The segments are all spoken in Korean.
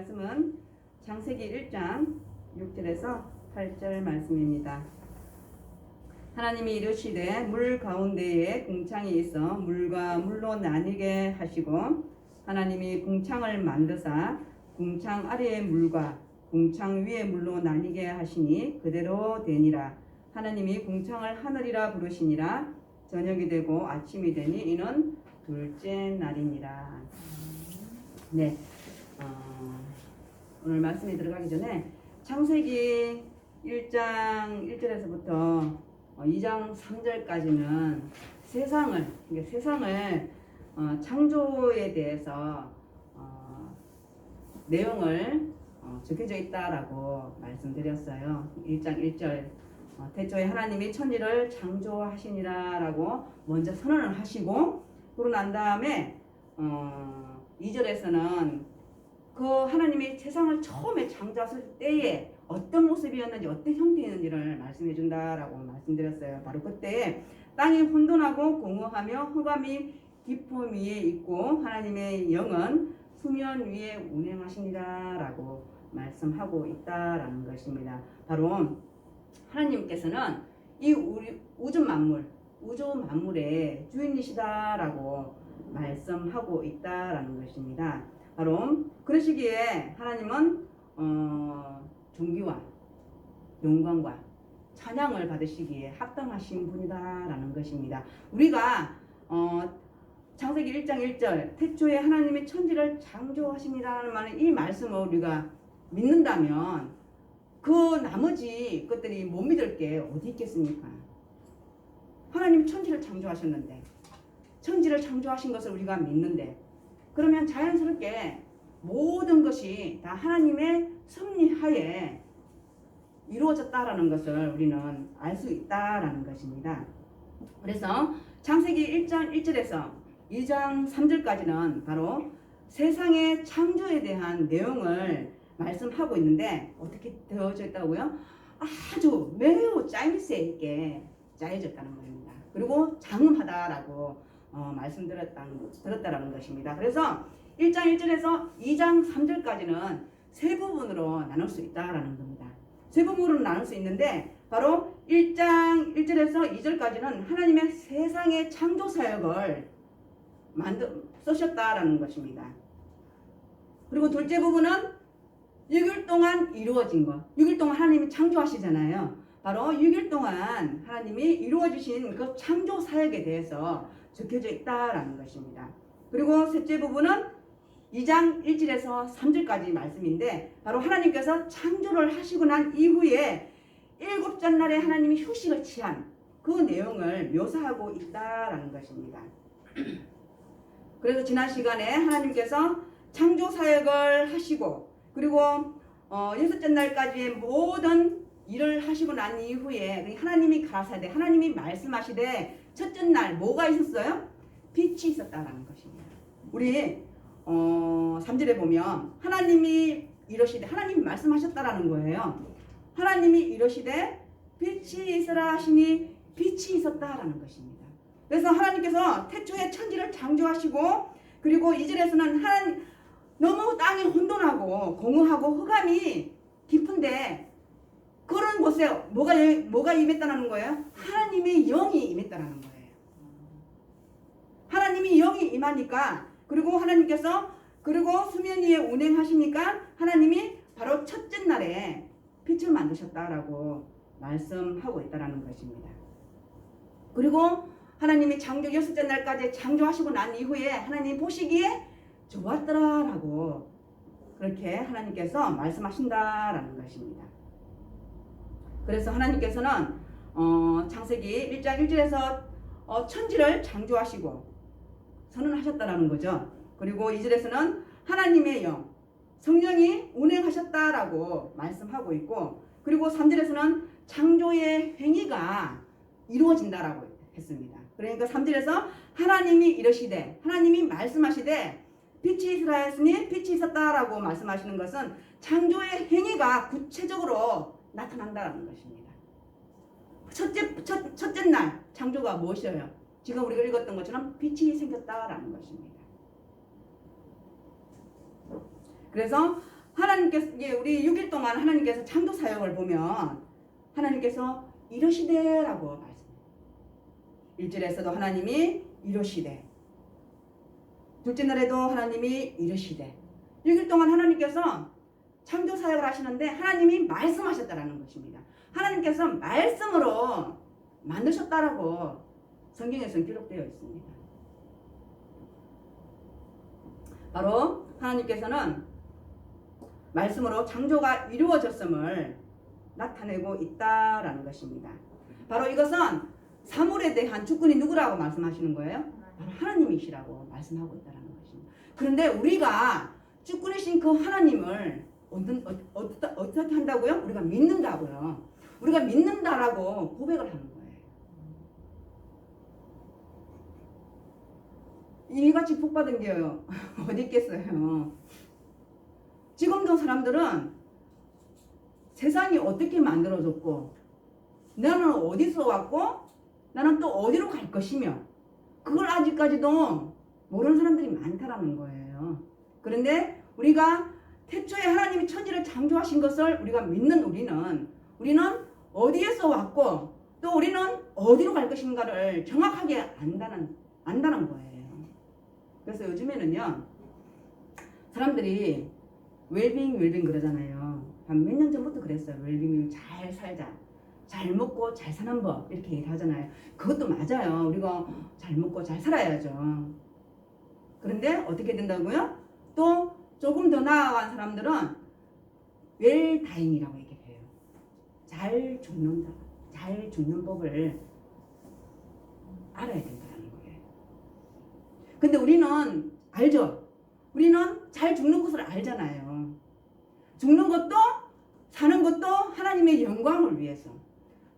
말씀은 창세기 1장 6절에서 8절 말씀입니다. 하나님이 이르시되 물 가운데에 궁창이 있어 물과 물로 나뉘게 하시고 하나님이 궁창을 만드사 궁창 아래의 물과 궁창 위의 물로 나뉘게 하시니 그대로 되니라. 하나님이 궁창을 하늘이라 부르시니라. 저녁이 되고 아침이 되니 이는 둘째 날이니라. 네, 오늘 말씀에 들어가기 전에 창세기 1장 1절에서부터 2장 3절까지는 세상을 창조에 대해서 내용을 적혀져 있다라고 말씀드렸어요. 1장 1절 태초에 하나님이 천지를 창조하시니라 라고 먼저 선언을 하시고 그러고 난 다음에 2절에서는 그 하나님이 세상을 처음에 창조하실 때에 어떤 모습이었는지 어떤 형태였는지를 말씀해 준다라고 말씀드렸어요. 바로 그때 땅이 혼돈하고 공허하며 흑암이 깊음 위에 있고 하나님의 영은 수면 위에 운행하시니라 라고 말씀하고 있다라는 것입니다. 바로 하나님께서는 이 우주 만물의 주인이시다라고 말씀하고 있다라는 것입니다. 바로 그러시기에 하나님은 존귀와 영광과 찬양을 받으시기에 합당하신 분이다라는 것입니다. 우리가 창세기 1장 1절 태초에 하나님이 천지를 창조하시니라는 말은 이 말씀을 우리가 믿는다면 그 나머지 것들이 못 믿을 게 어디 있겠습니까? 하나님이 천지를 창조하셨는데 천지를 창조하신 것을 우리가 믿는데 그러면 자연스럽게 모든 것이 다 하나님의 섭리하에 이루어졌다라는 것을 우리는 알 수 있다라는 것입니다. 그래서 창세기 1장 1절에서 2장 3절까지는 바로 세상의 창조에 대한 내용을 말씀하고 있는데 어떻게 되어져 있다고요? 아주 매우 짜임새 있게 짜여졌다는 겁니다. 그리고 장엄하다라고 들었다라는 것입니다. 그래서 1장 1절에서 2장 3절까지는 세 부분으로 나눌 수 있다라는 겁니다. 세 부분으로 나눌 수 있는데 바로 1장 1절에서 2절까지는 하나님의 세상의 창조 사역을 쓰셨다라는 것입니다. 그리고 둘째 부분은 6일 동안 이루어진 것. 6일 동안 하나님이 창조하시잖아요. 바로 6일 동안 하나님이 이루어주신 그 창조 사역에 대해서 적혀져 있다라는 것입니다. 그리고 셋째 부분은 2장 1절에서 3절까지 말씀인데 바로 하나님께서 창조를 하시고 난 이후에 일곱째 날에 하나님이 휴식을 취한 그 내용을 묘사하고 있다라는 것입니다. 그래서 지난 시간에 하나님께서 창조 사역을 하시고 그리고 여섯째 날까지의 모든 일을 하시고 난 이후에 하나님이 가라사대 하나님이 말씀하시되 첫째 날 뭐가 있었어요? 빛이 있었다라는 것입니다. 우리 3절에 보면 하나님이 이러시되 하나님이 말씀하셨다라는 거예요. 하나님이 이러시되 빛이 있으라 하시니 빛이 있었다라는 것입니다. 그래서 하나님께서 태초에 천지를 창조하시고 그리고 2절에서는 너무 땅이 혼돈하고 공허하고 흑암이 깊은데 그런 곳에 뭐가 임했다는 거예요? 하나님의 영이 임했다는 거예요. 하나님이 영이 임하니까 그리고 하나님께서 그리고 수면 위에 운행하시니까 하나님이 바로 첫째 날에 빛을 만드셨다라고 말씀하고 있다는 것입니다. 그리고 하나님이 창조 여섯째 날까지 창조하시고 난 이후에 하나님 보시기에 좋았더라라고 그렇게 하나님께서 말씀하신다라는 것입니다. 그래서 하나님께서는 창세기 1장 1절에서 천지를 창조하시고 선언하셨다라는 거죠. 그리고 2절에서는 하나님의 영, 성령이 운행하셨다라고 말씀하고 있고 그리고 3절에서는 창조의 행위가 이루어진다라고 했습니다. 그러니까 3절에서 하나님이 이르시되 하나님이 말씀하시되 빛이 있으라 했으니 빛이 있었다라고 말씀하시는 것은 창조의 행위가 구체적으로 나타난다는 것입니다. 첫째 날 창조가 무엇이에요? 지금 우리가 읽었던 것처럼 빛이 생겼다라는 것입니다. 그래서 하나님께서 이게 우리 6일 동안 하나님께서 창조 사역을 보면 하나님께서 이러시되라고 말씀해요. 1절에서도 하나님이 이러시되, 둘째 날에도 하나님이 이러시되, 6일 동안 하나님께서 창조 사역을 하시는데 하나님이 말씀하셨다라는 것입니다. 하나님께서 말씀으로 만드셨다라고 성경에서는 기록되어 있습니다. 바로 하나님께서는 말씀으로 창조가 이루어졌음을 나타내고 있다라는 것입니다. 바로 이것은 사물에 대한 주권이 누구라고 말씀하시는 거예요? 바로 하나님이시라고 말씀하고 있다는 것입니다. 그런데 우리가 주권이신 그 하나님을 어떻게 한다고요? 우리가 믿는다고요. 우리가 믿는다라고 고백을 하는 거예요. 이같이 복받은 게 어디 있겠어요. 지금도 사람들은 세상이 어떻게 만들어졌고 나는 어디서 왔고 나는 또 어디로 갈 것이며 그걸 아직까지도 모르는 사람들이 많다라는 거예요. 그런데 우리가 태초에 하나님이 천지를 창조하신 것을 우리가 믿는 우리는 어디에서 왔고 또 우리는 어디로 갈 것인가를 정확하게 안다는 거예요. 그래서 요즘에는요 사람들이 웰빙 그러잖아요. 한 몇 년 전부터 그랬어요. 웰빙, 잘 살자, 잘 먹고 잘 사는 법 이렇게 얘기를 하잖아요. 그것도 맞아요. 우리가 잘 먹고 잘 살아야죠. 그런데 어떻게 된다고요? 또 조금 더 나아간 사람들은 웰다잉이라고 얘기해요. 잘 죽는다. 잘 죽는 법을 알아야 된다는 거예요. 근데 우리는 알죠? 우리는 잘 죽는 것을 알잖아요. 죽는 것도 사는 것도 하나님의 영광을 위해서,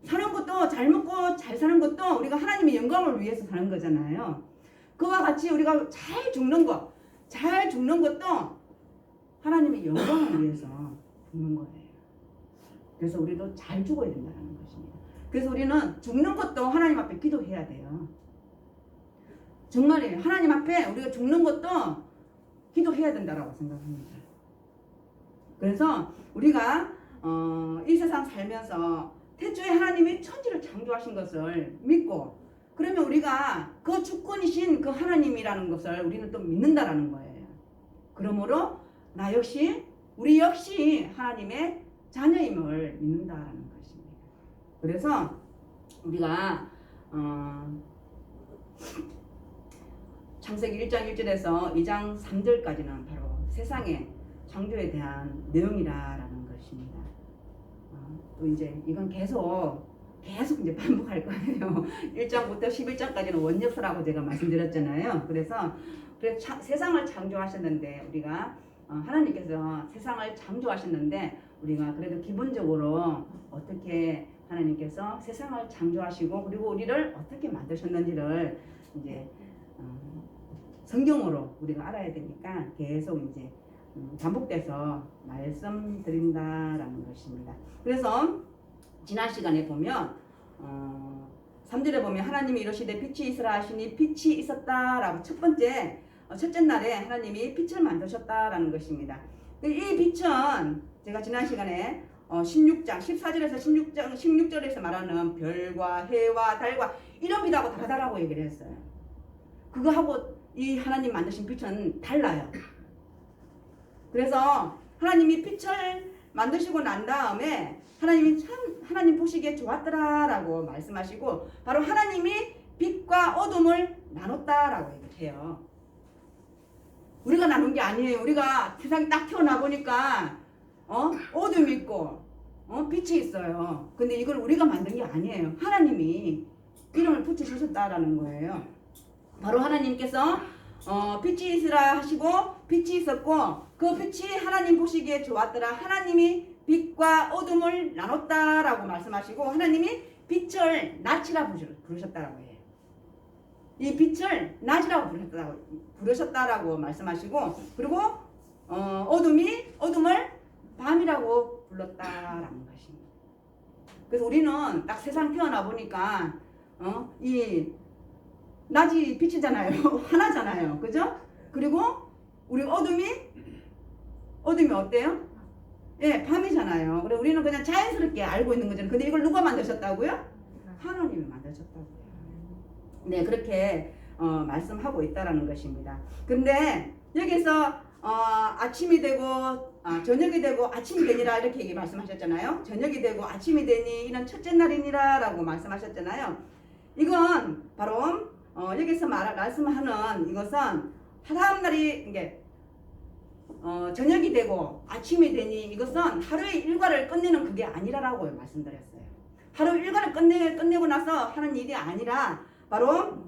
사는 것도 잘 먹고 잘 사는 것도 우리가 하나님의 영광을 위해서 사는 거잖아요. 그와 같이 우리가 잘 죽는 것도 하나님의 영광을 위해서 죽는 거예요. 그래서 우리도 잘 죽어야 된다는 것입니다. 그래서 우리는 죽는 것도 하나님 앞에 기도해야 돼요. 정말이에요. 하나님 앞에 우리가 죽는 것도 기도해야 된다고 생각합니다. 그래서 우리가 이 세상 살면서 태초에 하나님이 천지를 창조하신 것을 믿고 그러면 우리가 그 주권이신 그 하나님이라는 것을 우리는 또 믿는다라는 거예요. 그러므로 우리 역시 하나님의 자녀임을 믿는다라는 것입니다. 그래서 우리가 창세기 1장 1절에서 2장 3절까지는 바로 세상의 창조에 대한 내용이라는 것입니다. 또 이제 이건 계속 이제 반복할 거예요. 1장부터 11장까지는 원역서라고 제가 말씀드렸잖아요. 그래서 세상을 창조하셨는데 우리가 하나님께서 세상을 창조하셨는데 우리가 그래도 기본적으로 어떻게 하나님께서 세상을 창조하시고 그리고 우리를 어떻게 만드셨는지를 이제 성경으로 우리가 알아야 되니까 계속 이제 반복돼서 말씀드린다라는 것입니다. 그래서 지난 시간에 보면 3절에 보면 하나님이 이러시되 빛이 있으라 하시니 빛이 있었다라고 첫째 날에 하나님이 빛을 만드셨다라는 것입니다. 이 빛은 제가 지난 시간에 16장 14절에서 16절에서 말하는 별과 해와 달과 이런 빛하고 다르다라고 얘기를 했어요. 그거하고 이 하나님 만드신 빛은 달라요. 그래서 하나님이 빛을 만드시고 난 다음에 하나님 보시기에 좋았더라라고 말씀하시고 바로 하나님이 빛과 어둠을 나눴다라고 얘기해요. 우리가 나눈 게 아니에요. 우리가 세상에 딱 태어나 보니까 어둠이 있고 빛이 있어요. 근데 이걸 우리가 만든 게 아니에요. 하나님이 이름을 붙여주셨다라는 거예요. 바로 하나님께서 빛이 있으라 하시고 빛이 있었고 그 빛이 하나님 보시기에 좋았더라. 하나님이 빛과 어둠을 나눴다라고 말씀하시고 하나님이 빛을 낮이라 부르셨다라고 해요. 이 빛을 낮이라고 부르셨다라고 말씀하시고 그리고 어둠을 밤이라고 불렀다라는 것입니다. 그래서 우리는 딱 세상 태어나 보니까 이 낮이 빛이잖아요. 하나잖아요. 그죠? 그리고 우리 어둠이 어둠이 어때요? 예, 밤이잖아요. 그래 우리는 그냥 자연스럽게 알고 있는 거잖아요. 근데 이걸 누가 만드셨다고요? 하나님이 만드셨다고요. 네, 그렇게 말씀하고 있다라는 것입니다. 근데 여기서 아침이 되고 저녁이 되고 아침이 되니라 이렇게 얘기 말씀하셨잖아요. 저녁이 되고 아침이 되니 이는 첫째 날이니라 라고 말씀하셨잖아요. 이건 바로 여기서 말씀하는 이것은 다음 날이 이게 저녁이 되고 아침이 되니 이것은 하루의 일과를 끝내는 그게 아니라라고 말씀드렸어요. 하루 일과를 끝내고 나서 하는 일이 아니라 바로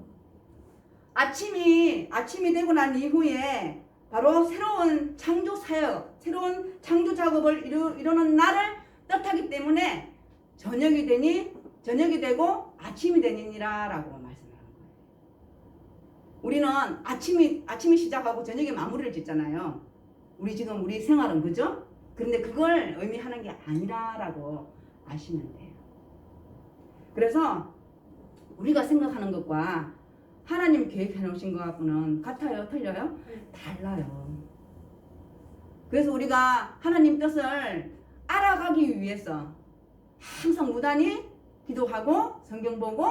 아침이 되고 난 이후에 바로 새로운 창조 사역, 새로운 창조 작업을 이루는 날을 뜻하기 때문에 저녁이 되고 아침이 되니라라고 말씀하는 거예요. 우리는 아침이 시작하고 저녁에 마무리를 짓잖아요. 우리 생활은 그죠? 그런데 그걸 의미하는 게 아니라라고 아시면 돼요. 그래서 우리가 생각하는 것과 하나님 계획해 놓으신 것하고는 같아요? 틀려요? 달라요. 그래서 우리가 하나님 뜻을 알아가기 위해서 항상 무단히 기도하고 성경 보고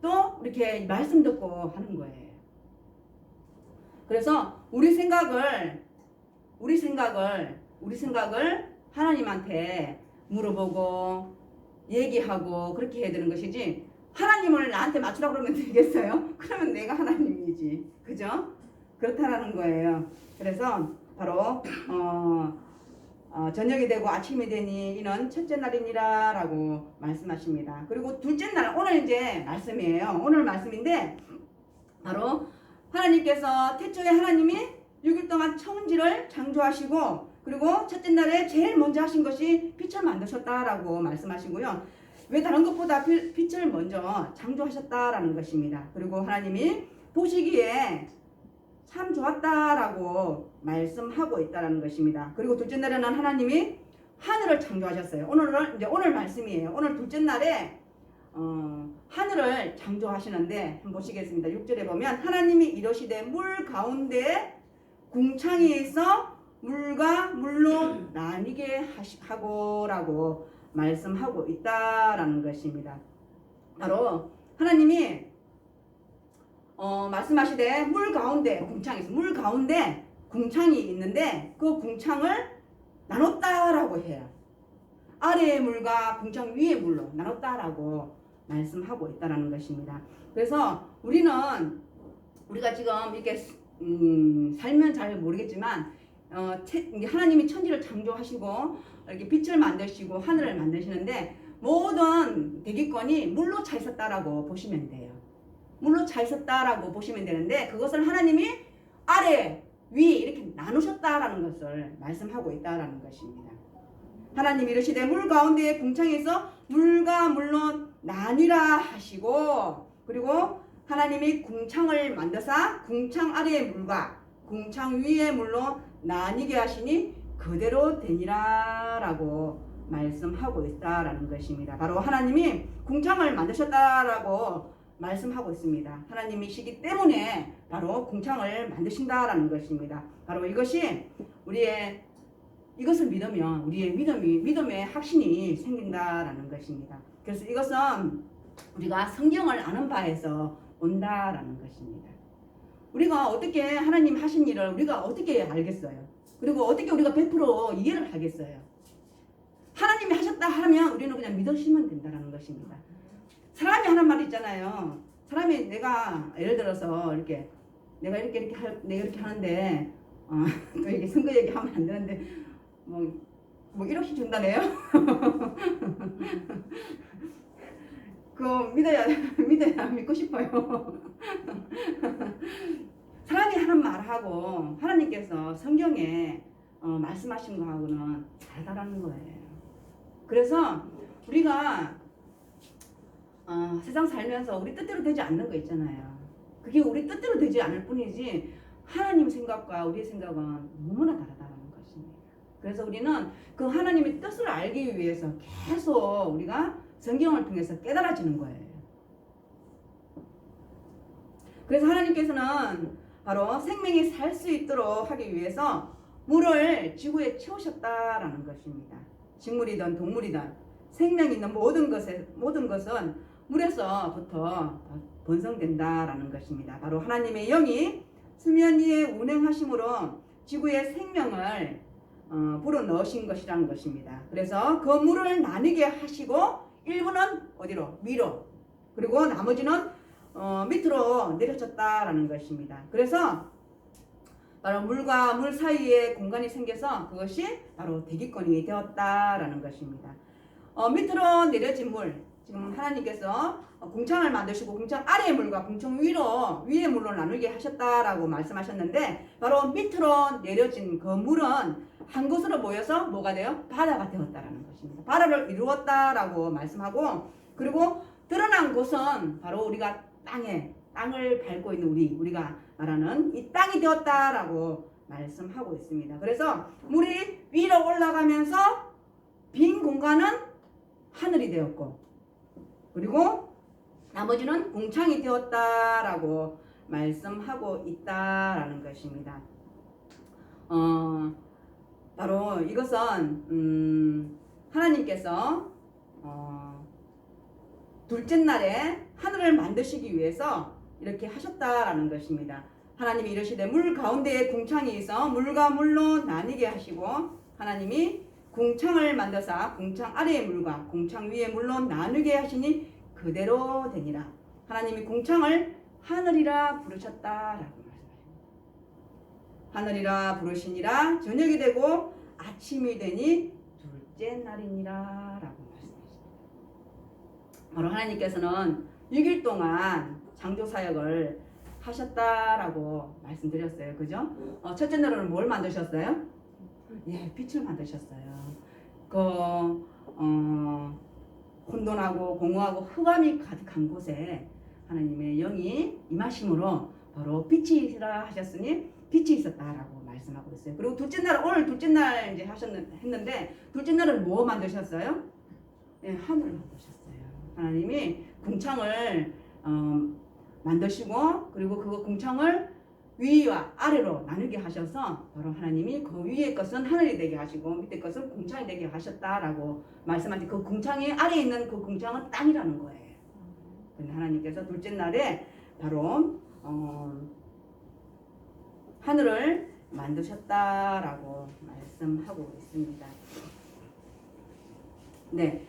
또 이렇게 말씀 듣고 하는 거예요. 그래서 우리 생각을 하나님한테 물어보고 얘기하고 그렇게 해야 되는 것이지 하나님을 나한테 맞추라 그러면 되겠어요? 그러면 내가 하나님이지. 그죠? 그렇다라는 거예요. 그래서 바로 저녁이 되고 아침이 되니 이는 첫째 날이니라 라고 말씀하십니다. 그리고 둘째 날 오늘 이제 말씀이에요. 오늘 말씀인데 바로 하나님께서 태초에 하나님이 6일 동안 천지를 창조하시고 그리고 첫째 날에 제일 먼저 하신 것이 빛을 만드셨다라고 말씀하시고요. 왜 다른 것보다 빛을 먼저 창조하셨다라는 것입니다. 그리고 하나님이 보시기에 참 좋았다라고 말씀하고 있다라는 것입니다. 그리고 둘째 날에는 하나님이 하늘을 창조하셨어요. 오늘 말씀이에요. 오늘 둘째 날에 하늘을 창조하시는데 한번 보시겠습니다. 6절에 보면 하나님이 이러시되 물 가운데 궁창이 있어 물과 물로 나뉘게 하고라고 말씀하고 있다라는 것입니다. 바로 하나님이 말씀하시되 물 가운데 궁창이 있어. 물 가운데 궁창이 있는데 그 궁창을 나눴다라고 해요. 아래의 물과 궁창 위의 물로 나눴다라고 말씀하고 있다라는 것입니다. 그래서 우리가 지금 이렇게 살면 잘 모르겠지만 하나님이 천지를 창조하시고 이렇게 빛을 만드시고 하늘을 만드시는데 모든 대기권이 물로 차 있었다라고 보시면 돼요. 물로 차 있었다라고 보시면 되는데 그것을 하나님이 아래, 위 이렇게 나누셨다라는 것을 말씀하고 있다라는 것입니다. 하나님이 이르시되 물 가운데에 궁창에서 물과 물로 나뉘라 하시고 그리고 하나님이 궁창을 만드사 궁창 아래의 물과 궁창 위의 물로 나뉘게 하시니 그대로 되니라 라고 말씀하고 있다라는 것입니다. 바로 하나님이 궁창을 만드셨다라고 말씀하고 있습니다. 하나님이시기 때문에 바로 궁창을 만드신다라는 것입니다. 바로 이것을 믿으면 우리의 믿음의 확신이 생긴다라는 것입니다. 그래서 이것은 우리가 성경을 아는 바에서 온다라는 것입니다. 우리가 어떻게 하나님 하신 일을 우리가 어떻게 알겠어요? 그리고 어떻게 우리가 100% 이해를 하겠어요? 하나님이 하셨다 하면 우리는 그냥 믿으시면 된다는 것입니다. 사람이 하는 말이 있잖아요. 사람이 내가 예를 들어서 내가 이렇게 하는데 또 이게 선거 얘기하면 안 되는데 뭐 1억씩 준다네요. 그거 믿어야 믿고 싶어요. 사람이 하는 말하고 하나님께서 성경에 말씀하신 거하고는 다르다는 거예요. 그래서 우리가 세상 살면서 우리 뜻대로 되지 않는 거 있잖아요. 그게 우리 뜻대로 되지 않을 뿐이지 하나님 생각과 우리의 생각은 너무나 다르다는 것입니다. 그래서 우리는 그 하나님의 뜻을 알기 위해서 계속 우리가 성경을 통해서 깨달아지는 거예요. 그래서 하나님께서는 바로 생명이 살 수 있도록 하기 위해서 물을 지구에 채우셨다라는 것입니다. 식물이든 동물이든 생명 있는 모든 것은 물에서부터 번성된다라는 것입니다. 바로 하나님의 영이 수면 위에 운행하심으로 지구의 생명을 불어넣으신 것이라는 것입니다. 그래서 그 물을 나뉘게 하시고 일부는 어디로? 위로, 그리고 나머지는 밑으로 내려졌다라는 것입니다. 그래서 바로 물과 물 사이에 공간이 생겨서 그것이 바로 대기권이 되었다라는 것입니다. 밑으로 내려진 물, 지금 하나님께서 궁창을 만드시고 궁창 아래의 물과 궁창 위의 물로 나누게 하셨다라고 말씀하셨는데, 바로 밑으로 내려진 그 물은 한 곳으로 모여서 뭐가 돼요? 바다가 되었다라는 것입니다. 바다를 이루었다라고 말씀하고, 그리고 드러난 곳은 바로 우리가 땅을 밟고 있는 우리가 말하는 이 땅이 되었다라고 말씀하고 있습니다. 그래서 물이 위로 올라가면서 빈 공간은 하늘이 되었고, 그리고 나머지는 궁창이 되었다라고 말씀하고 있다라는 것입니다. 바로 이것은 하나님께서 둘째 날에 하늘을 만드시기 위해서 이렇게 하셨다라는 것입니다. 하나님이 이르시되 물 가운데에 궁창이 있어 물과 물로 나뉘게 하시고, 하나님이 궁창을 만드사 궁창 아래의 물과 궁창 위의 물로 나누게 하시니 그대로 되니라. 하나님이 궁창을 하늘이라 부르셨다라고 말씀하십니다. 하늘이라 부르시니라 저녁이 되고 아침이 되니 둘째 날이니라 라고 말씀하십니다. 바로 하나님께서는 6일 동안 창조사역을 하셨다라고 말씀드렸어요. 그죠? 첫째 날은 뭘 만드셨어요? 예, 빛을 만드셨어요. 혼돈하고 공허하고 흑암이 가득한 곳에 하나님의 영이 임하심으로 바로 빛이 있으라 하셨으니 빛이 있었다라고 말씀하고 있어요. 그리고 오늘 둘째 날 이제 했는데, 둘째 날은 뭐 만드셨어요? 예, 하늘을 만드셨어요. 하나님이 궁창을 만드시고, 그리고 그 궁창을 위와 아래로 나누게 하셔서 바로 하나님이 그 위의 것은 하늘이 되게 하시고 밑에 것은 궁창이 되게 하셨다라고 말씀하신, 그 궁창이 아래에 있는 그 궁창은 땅이라는 거예요. 근데 하나님께서 둘째 날에 바로 하늘을 만드셨다라고 말씀하고 있습니다. 네,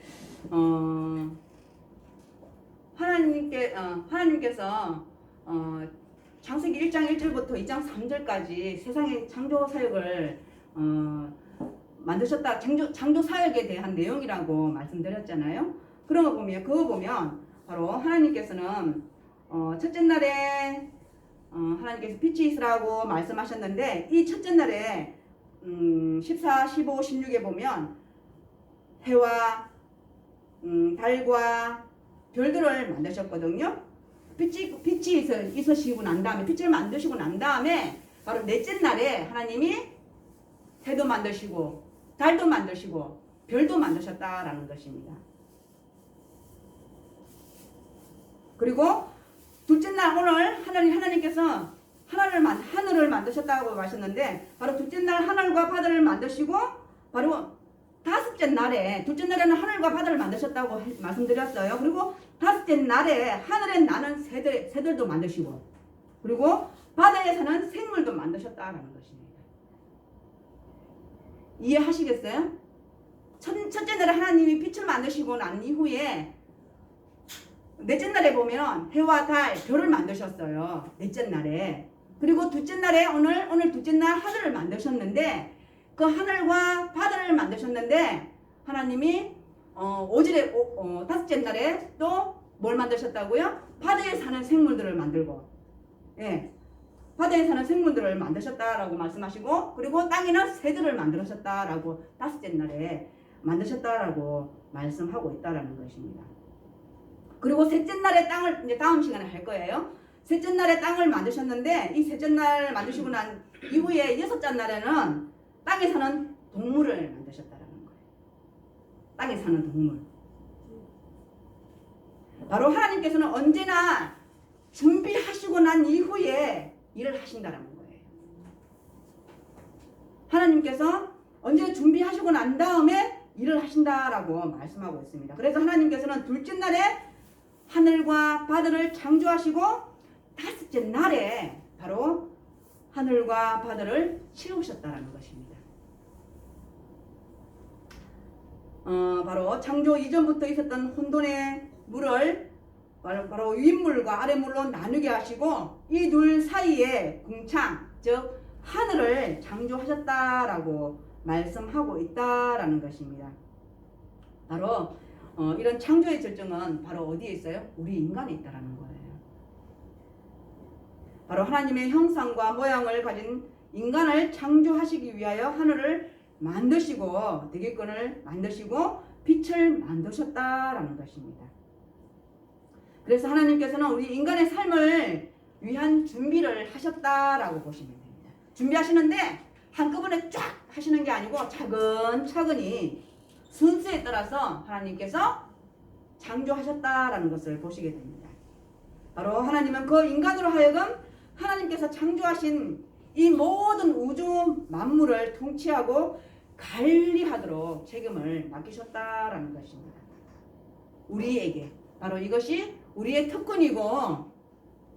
하나님께서 창세기 1장 1절부터 2장 3절까지 세상의 창조 사역을 만드셨다, 창조 사역에 대한 내용이라고 말씀드렸잖아요. 그거 보면 바로 하나님께서는 첫째 날에 하나님께서 빛이 있으라고 말씀하셨는데, 이 첫째 날에 14, 15, 16에 보면 해와 달과 별들을 만드셨거든요. 빛이 있으시고 난 다음에, 빛을 만드시고 난 다음에 바로 넷째 날에 하나님이 해도 만드시고 달도 만드시고 별도 만드셨다라는 것입니다. 그리고 둘째 날 오늘 하나님께서 하늘을 만드셨다고 하셨는데, 바로 둘째 날 하늘과 바다를 만드시고, 바로 다섯째 날에, 둘째 날에는 하늘과 바다를 만드셨다고 말씀드렸어요. 그리고 다섯째 날에 하늘에 나는 새들도 만드시고, 그리고 바다에 사는 생물도 만드셨다라는 것입니다. 이해하시겠어요? 첫째 날에 하나님이 빛을 만드시고 난 이후에 넷째 날에 보면 해와 달, 별을 만드셨어요. 넷째 날에. 그리고 둘째 날에 오늘 둘째 날 하늘을 만드셨는데, 그 하늘과 바다를 만드셨는데, 하나님이 다섯째 날에 또 뭘 만드셨다고요? 바다에 사는 생물들을 만들고, 예, 바다에 사는 생물들을 만드셨다라고 말씀하시고, 그리고 땅에는 새들을 만드셨다라고 다섯째 날에 만드셨다라고 말씀하고 있다라는 것입니다. 그리고 셋째 날에 땅을 이제 다음 시간에 할 거예요. 셋째 날에 땅을 만드셨는데, 이 셋째 날 만드시고 난 이후에 여섯째 날에는 땅에 사는 동물을 만드셨다라는 거예요. 땅에 사는 동물. 바로 하나님께서는 언제나 준비하시고 난 이후에 일을 하신다라는 거예요. 하나님께서 언제 준비하시고 난 다음에 일을 하신다라고 말씀하고 있습니다. 그래서 하나님께서는 둘째 날에 하늘과 바다를 창조하시고 다섯째 날에 바로 하늘과 바다를 채우셨다는 것입니다. 바로 창조 이전부터 있었던 혼돈의 물을 바로 윗물과 아랫물로 나누게 하시고 이 둘 사이에 궁창, 즉 하늘을 창조하셨다라고 말씀하고 있다라는 것입니다. 바로 이런 창조의 절정은 바로 어디에 있어요? 우리 인간에 있다라는 거예요. 바로 하나님의 형상과 모양을 가진 인간을 창조하시기 위하여 하늘을 만드시고 대기권을 만드시고 빛을 만드셨다라는 것입니다. 그래서 하나님께서는 우리 인간의 삶을 위한 준비를 하셨다라고 보시면 됩니다. 준비하시는데 한꺼번에 쫙 하시는 게 아니고 차근차근히 순서에 따라서 하나님께서 창조하셨다라는 것을 보시게 됩니다. 바로 하나님은 그 인간으로 하여금 하나님께서 창조하신 이 모든 우주 만물을 통치하고 관리하도록 책임을 맡기셨다라는 것입니다. 우리에게 바로 이것이 우리의 특권이고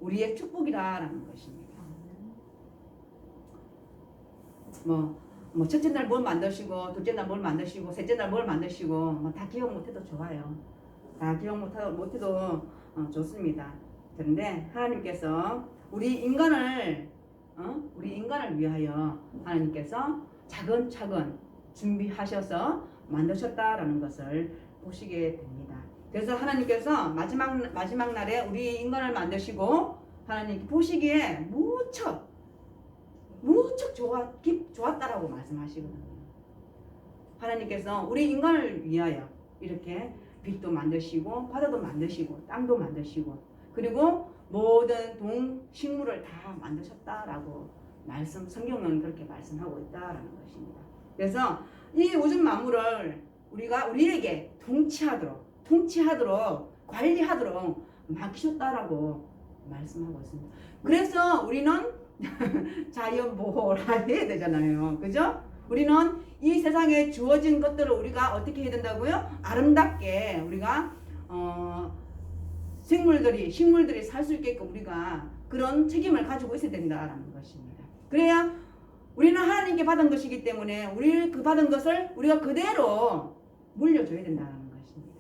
우리의 축복이라는 것입니다. 첫째 날 뭘 만드시고 둘째 날 뭘 만드시고 셋째 날 뭘 만드시고 다 기억 못해도 좋아요. 다 기억 못해도 좋습니다. 그런데 하나님께서 우리 인간을 위하여 하나님께서 차근차근 준비하셔서 만드셨다라는 것을 보시게 됩니다. 그래서 하나님께서 마지막 날에 우리 인간을 만드시고 하나님 보시기에 무척 좋았다라고 말씀하시거든요. 하나님께서 우리 인간을 위하여 이렇게 빛도 만드시고 바다도 만드시고 땅도 만드시고 그리고 모든 동식물을 다 만드셨다라고 성경은 그렇게 말씀하고 있다라는 것입니다. 그래서 이 우주 만물을 우리에게 통치하도록 관리하도록 맡기셨다라고 말씀하고 있습니다. 그래서 우리는 자연 보호를 해야 되잖아요. 그죠? 우리는 이 세상에 주어진 것들을 우리가 어떻게 해야 된다고요? 아름답게 우리가 식물들이 살 수 있게끔 우리가 그런 책임을 가지고 있어야 된다라는 것입니다. 그래야 우리는 하나님께 받은 것이기 때문에 우리 그 받은 것을 우리가 그대로 물려줘야 된다는 것입니다.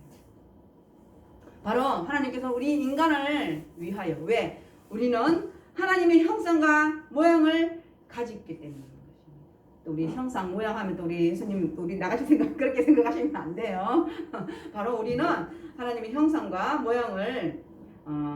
바로 하나님께서 우리 인간을 위하여 왜? 우리는 하나님의 형상과 모양을 가졌기 때문입니다. 또 우리 형상 모양 하면 또 우리 예수님 또 우리 나같이 그렇게 생각하시면 안 돼요. 바로 우리는 하나님의 형상과 모양을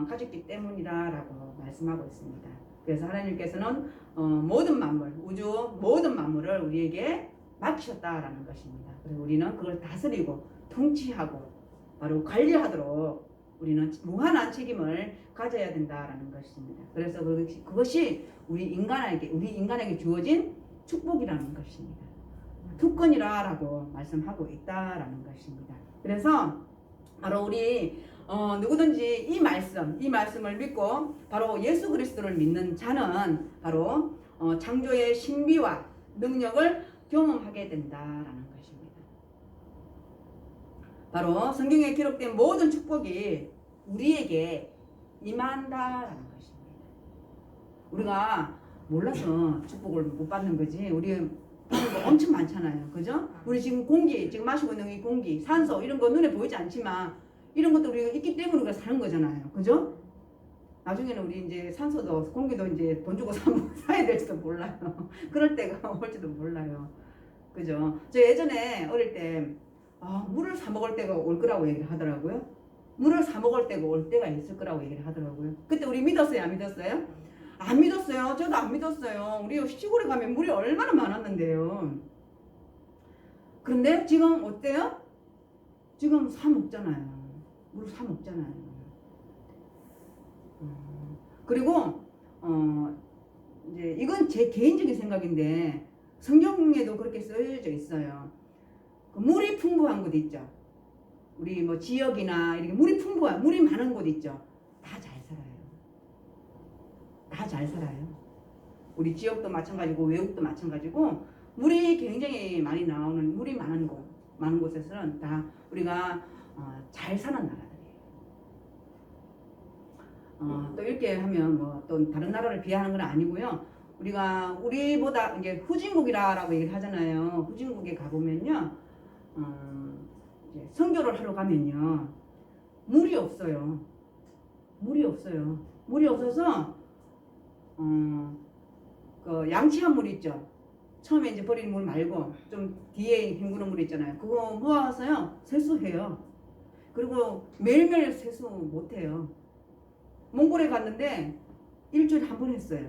가졌기 때문이다라고 말씀하고 있습니다. 그래서 하나님께서는 모든 만물, 우주 모든 만물을 우리에게 맡기셨다라는 것입니다. 그래서 우리는 그걸 다스리고 통치하고 바로 관리하도록 우리는 무한한 책임을 가져야 된다라는 것입니다. 그래서 그것이 우리 인간에게 주어진 축복이라는 것입니다. 특권이라고 말씀하고 있다라는 것입니다. 그래서 바로 우리 누구든지 이 말씀을 믿고 바로 예수 그리스도를 믿는 자는 바로 창조의 신비와 능력을 경험하게 된다라는 것입니다. 바로 성경에 기록된 모든 축복이 우리에게 임한다라는 것입니다. 우리가 몰라서 축복을 못 받는 거지. 우리 받는 거 엄청 많잖아요. 그죠? 우리 지금 지금 마시고 있는 이 공기, 산소 이런 거 눈에 보이지 않지만 이런 것도 우리가 있기 때문에 우리가 사는 거잖아요. 그죠? 나중에는 우리 이제 산소도 공기도 이제 돈 주고 사야 될지도 몰라요. 그럴 때가 올지도 몰라요. 그죠? 저 예전에 어릴 때 물을 사 먹을 때가 올 거라고 얘기를 하더라고요. 물을 사 먹을 때가 올 때가 있을 거라고 얘기를 하더라고요. 그때 우리 믿었어요? 안 믿었어요? 안 믿었어요. 저도 안 믿었어요. 우리 시골에 가면 물이 얼마나 많았는데요. 그런데 지금 어때요? 지금 사 먹잖아요. 물 사 먹잖아요. 그리고 이제 이건 제 개인적인 생각인데 성경에도 그렇게 쓰여져 있어요. 그 물이 풍부한 곳 있죠. 우리 뭐 지역이나 이렇게 물이 많은 곳 있죠. 다 잘 살아요. 다 잘 살아요. 우리 지역도 마찬가지고 외국도 마찬가지고 물이 굉장히 많이 나오는 물이 많은 곳에서는 다 우리가 잘 사는 나라들이에요. 또 이렇게 하면 뭐 또 다른 나라를 비하하는 건 아니고요. 우리보다 이제 후진국이라고 얘기를 하잖아요. 후진국에 가보면요, 이제 선교를 하러 가면요, 물이 없어요. 물이 없어서 그 양치한 물 있죠. 처음에 이제 버리는 물 말고 좀 뒤에 헹구는 물 있잖아요. 그거 모아서요 세수해요. 그리고 매일매일 세수 못해요. 몽골에 갔는데 일주일에 한 번 했어요.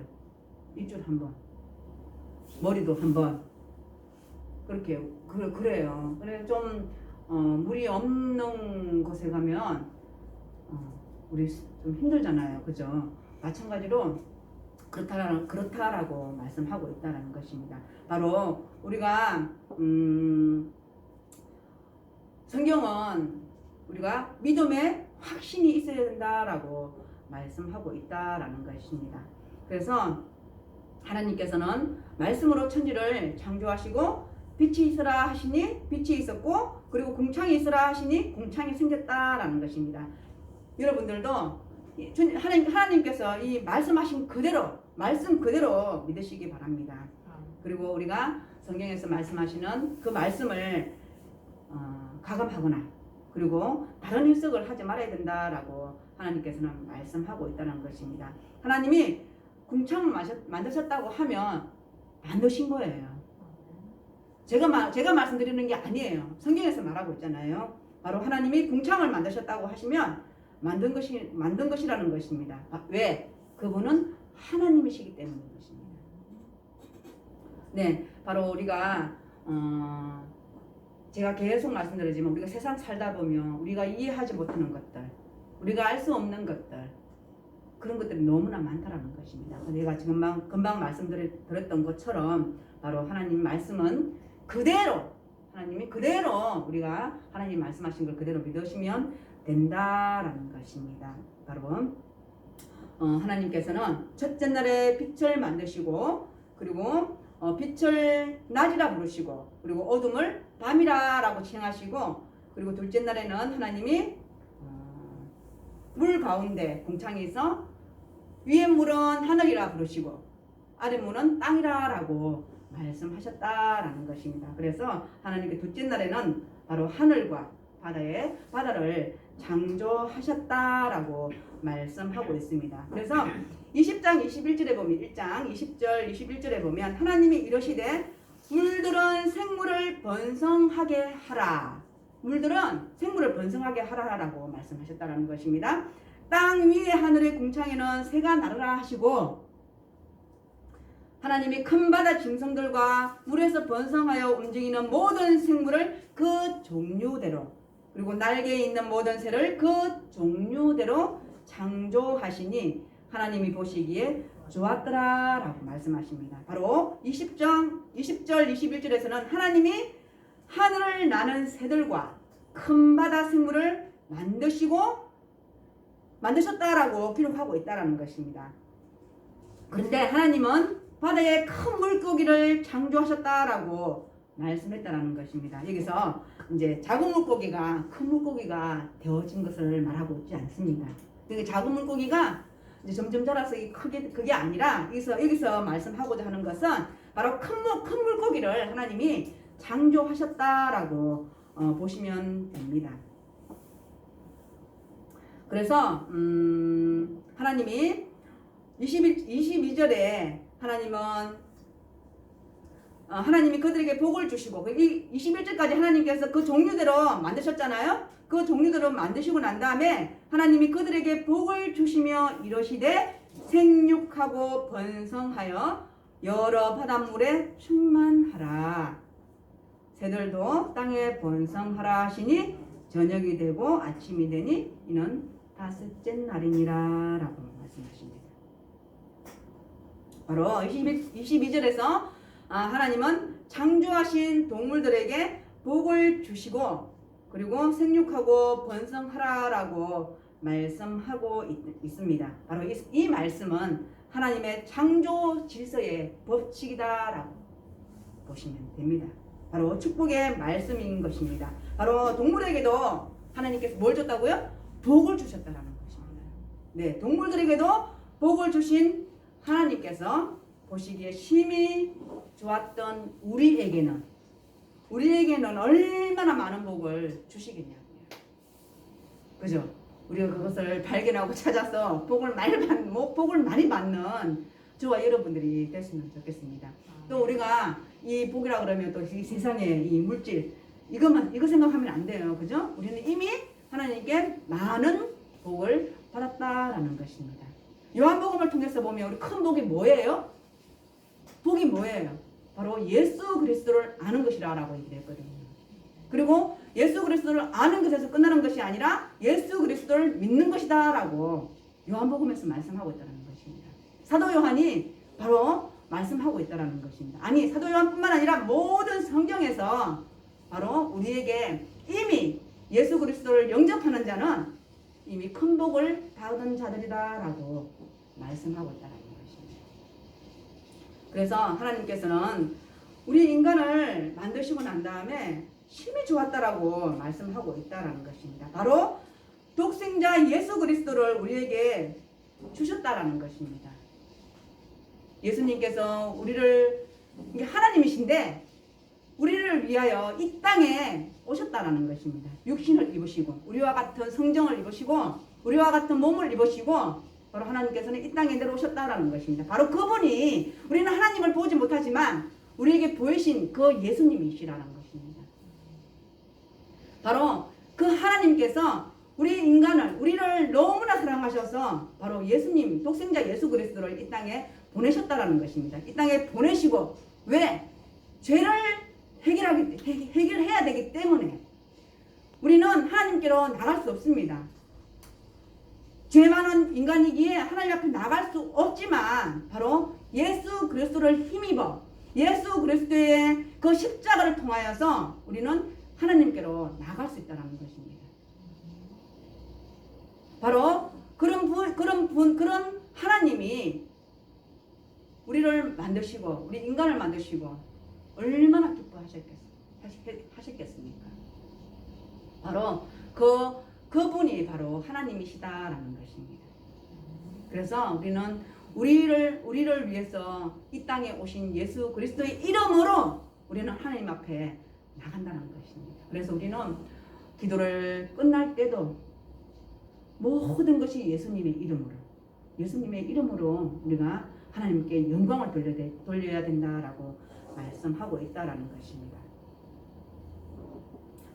일주일에 한 번. 머리도 한 번. 그렇게 그래요. 그래 좀 물이 없는 곳에 가면 우리 좀 힘들잖아요. 그죠? 마찬가지로 그렇다라고 말씀하고 있다는 것입니다. 바로 우리가 성경은 우리가 믿음에 확신이 있어야 된다라고 말씀하고 있다라는 것입니다. 그래서 하나님께서는 말씀으로 천지를 창조하시고 빛이 있으라 하시니 빛이 있었고, 그리고 궁창이 있으라 하시니 궁창이 생겼다라는 것입니다. 여러분들도 하나님께서 이 말씀하신 말씀 그대로 믿으시기 바랍니다. 그리고 우리가 성경에서 말씀하시는 그 말씀을 가감하거나 그리고 다른 해석을 하지 말아야 된다라고 하나님께서는 말씀하고 있다는 것입니다. 하나님이 궁창을 만드셨다고 하면 만드신 거예요. 제가 말씀드리는 게 아니에요. 성경에서 말하고 있잖아요. 바로 하나님이 궁창을 만드셨다고 하시면 만든 것이라는 것입니다. 왜? 그분은 하나님이시기 때문인 것입니다. 네, 바로 우리가 제가 계속 말씀드리지만 우리가 세상 살다 보면 우리가 이해하지 못하는 것들, 우리가 알 수 없는 것들, 그런 것들이 너무나 많다라는 것입니다. 내가 지금 금방 말씀드렸던 것처럼 바로 하나님 말씀은 하나님이 그대로 우리가 하나님 말씀하신 걸 그대로 믿으시면 된다라는 것입니다. 바로 하나님께서는 첫째 날에 빛을 만드시고, 그리고 빛을 낮이라 부르시고, 그리고 어둠을 밤이라고 칭하시고, 그리고 둘째 날에는 하나님이 물 가운데 궁창이 있어 위에 물은 하늘이라 부르시고 아래 물은 땅이라라고 말씀하셨다라는 것입니다. 그래서 하나님께 둘째 날에는 바로 하늘과 바다를 창조하셨다라고 말씀하고 있습니다. 그래서 20장 21절에 보면 1장 20절 21절에 보면 하나님이 이러시되 물들은 생물을 번성하게 하라. 물들은 생물을 번성하게 하라라고 말씀하셨다라는 것입니다. 땅 위에 하늘의 궁창에는 새가 날으라 하시고, 하나님이 큰 바다 짐승들과 물에서 번성하여 움직이는 모든 생물을 그 종류대로, 그리고 날개에 있는 모든 새를 그 종류대로 창조하시니 하나님이 보시기에 좋았더라 라고 말씀하십니다. 바로 20절 21절에서는 하나님이 하늘을 나는 새들과 큰 바다 생물을 만드셨다라고 기록하고 있다라는 것입니다. 그런데 하나님은 바다에 큰 물고기를 창조하셨다라고 말씀했다라는 것입니다. 여기서 이제 작은 물고기가 큰 물고기가 되어진 것을 말하고 있지 않습니다. 그러니까 작은 물고기가 이제 점점 자라서 그게 아니라 여기서 말씀하고자 하는 것은 바로 큰 물고기를 하나님이 창조하셨다라고 보시면 됩니다. 그래서 하나님이 22절에 하나님이 그들에게 복을 주시고 21절까지 하나님께서 그 종류대로 만드셨잖아요. 그 종류대로 만드시고 난 다음에 하나님이 그들에게 복을 주시며 이러시되 생육하고 번성하여 여러 바닷물에 충만하라. 새들도 땅에 번성하라 하시니 저녁이 되고 아침이 되니 이는 다섯째 날이니라 라고 말씀하십니다. 바로 22절에서 하나님은 창조하신 동물들에게 복을 주시고 그리고 생육하고 번성하라 라고 말씀하고 있습니다. 바로 이 말씀은 하나님의 창조 질서의 법칙이다 라고 보시면 됩니다. 바로 축복의 말씀인 것입니다. 바로 동물에게도 하나님께서 뭘 줬다고요? 복을 주셨다라는 것입니다. 네, 동물들에게도 복을 주신 하나님께서 보시기에 심히 좋았던 우리에게는 얼마나 많은 복을 주시겠냐고요. 그죠? 우리가 그것을 발견하고 찾아서 복을 많이 받는 저와 여러분들이 됐으면 좋겠습니다. 또 우리가 이 복이라 그러면 또 이 세상의 이 물질 이거 생각하면 안 돼요. 그죠? 우리는 이미 하나님께 많은 복을 받았다라는 것입니다. 요한복음을 통해서 보면 우리 큰 복이 뭐예요? 복이 뭐예요? 바로 예수 그리스도를 아는 것이라고 얘기했거든요. 그리고 예수 그리스도를 아는 것에서 끝나는 것이 아니라 예수 그리스도를 믿는 것이다라고 요한복음에서 말씀하고 있다는 것입니다. 사도 요한이 바로 말씀하고 있다는 것입니다. 아니, 사도 요한뿐만 아니라 모든 성경에서 바로 우리에게 이미 예수 그리스도를 영접하는 자는 이미 큰 복을 받은 자들이다라고 말씀하고 있다는 것입니다. 그래서 하나님께서는 우리 인간을 만드시고 난 다음에 심히 좋았다라고 말씀하고 있다는 것입니다. 바로 독생자 예수 그리스도를 우리에게 주셨다라는 것입니다. 예수님께서 우리를 하나님이신데 우리를 위하여 이 땅에 오셨다라는 것입니다. 육신을 입으시고 우리와 같은 성정을 입으시고 우리와 같은 몸을 입으시고 바로 하나님께서는 이 땅에 내려오셨다라는 것입니다. 바로 그분이 우리는 하나님을 보지 못하지만 우리에게 보이신 그 예수님이시라는 것입니다. 바로 그 하나님께서 우리를 너무나 사랑하셔서 바로 예수님, 독생자 예수 그리스도를 이 땅에 보내셨다라는 것입니다. 이 땅에 보내시고 왜? 죄를 해결해야 되기 때문에 우리는 하나님께로 나갈 수 없습니다. 죄 많은 인간이기에 하나님 앞에 나갈 수 없지만 바로 예수 그리스도를 힘입어 예수 그리스도의 그 십자가를 통하여서 우리는 하나님께로 나갈 수 있다는 것입니다. 바로 그런 하나님이 우리를 만드시고 우리 인간을 만드시고 얼마나 기뻐하셨겠습니까? 바로 그분이 바로 하나님이시다라는 것입니다. 그래서 우리는 우리를 위해서 이 땅에 오신 예수 그리스도의 이름으로 우리는 하나님 앞에 나간다는 것입니다. 그래서 우리는 기도를 끝날 때도 모든 것이 예수님의 이름으로 우리가 하나님께 영광을 돌려야 된다라고 말씀하고 있다라는 것입니다.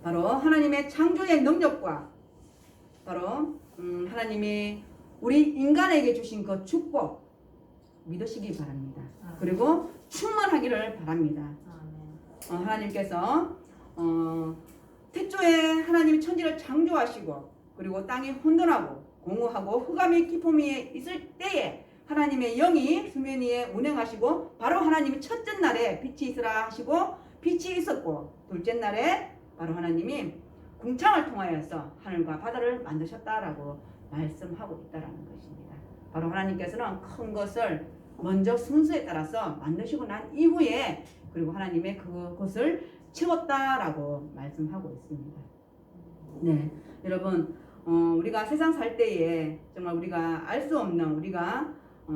바로 하나님의 창조의 능력과 바로 하나님이 우리 인간에게 주신 그 축복 믿으시기 바랍니다. 그리고 충만하기를 바랍니다. 하나님께서 태초에 하나님이 천지를 창조하시고 그리고 땅이 혼돈하고 공허하고 흑암의 깊음 위에 있을 때에 하나님의 영이 수면 위에 운행하시고 바로 하나님이 첫째 날에 빛이 있으라 하시고 빛이 있었고 둘째 날에 바로 하나님이 궁창을 통하여서 하늘과 바다를 만드셨다라고 말씀하고 있다라는 것입니다. 바로 하나님께서는 큰 것을 먼저 순서에 따라서 만드시고 난 이후에 그리고 하나님의 그것을 채웠다라고 말씀하고 있습니다. 네, 여러분 우리가 세상 살 때에 정말 우리가 알 수 없는 우리가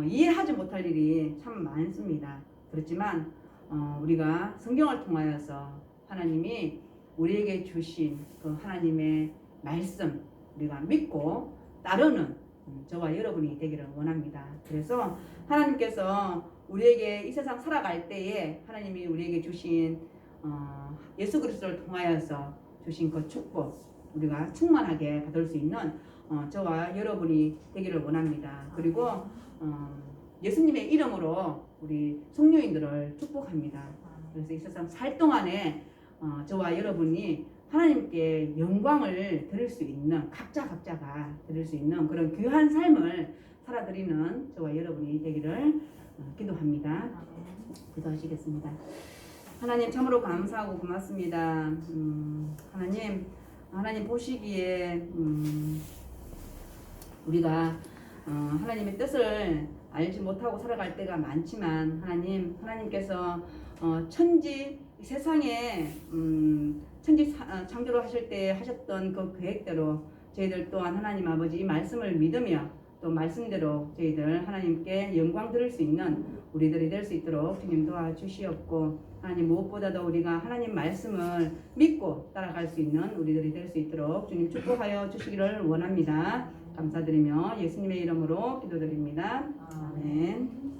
이해하지 못할 일이 참 많습니다. 그렇지만 우리가 성경을 통하여서 하나님이 우리에게 주신 그 하나님의 말씀 우리가 믿고 따르는 저와 여러분이 되기를 원합니다. 그래서 하나님께서 우리에게 이 세상 살아갈 때에 하나님이 우리에게 주신 예수 그리스도를 통하여서 주신 그 축복 우리가 충만하게 받을 수 있는 저와 여러분이 되기를 원합니다. 그리고 예수님의 이름으로 우리 성도인들을 축복합니다. 그래서 이 세상 살 동안에 저와 여러분이 하나님께 영광을 드릴 수 있는 각자가 드릴 수 있는 그런 귀한 삶을 살아드리는 저와 여러분이 되기를 기도합니다. 기도하시겠습니다. 하나님 참으로 감사하고 고맙습니다. 하나님 보시기에 우리가 하나님의 뜻을 알지 못하고 살아갈 때가 많지만 하나님께서 천지 세상에 창조를 하실 때 하셨던 그 계획대로 저희들 또한 하나님 아버지 말씀을 믿으며 또 말씀대로 저희들 하나님께 영광 드릴 수 있는 우리들이 될 수 있도록 주님 도와주시옵고, 하나님 무엇보다도 우리가 하나님 말씀을 믿고 따라갈 수 있는 우리들이 될 수 있도록 주님 축복하여 주시기를 원합니다. 감사드리며 예수님의 이름으로 기도드립니다. 아멘.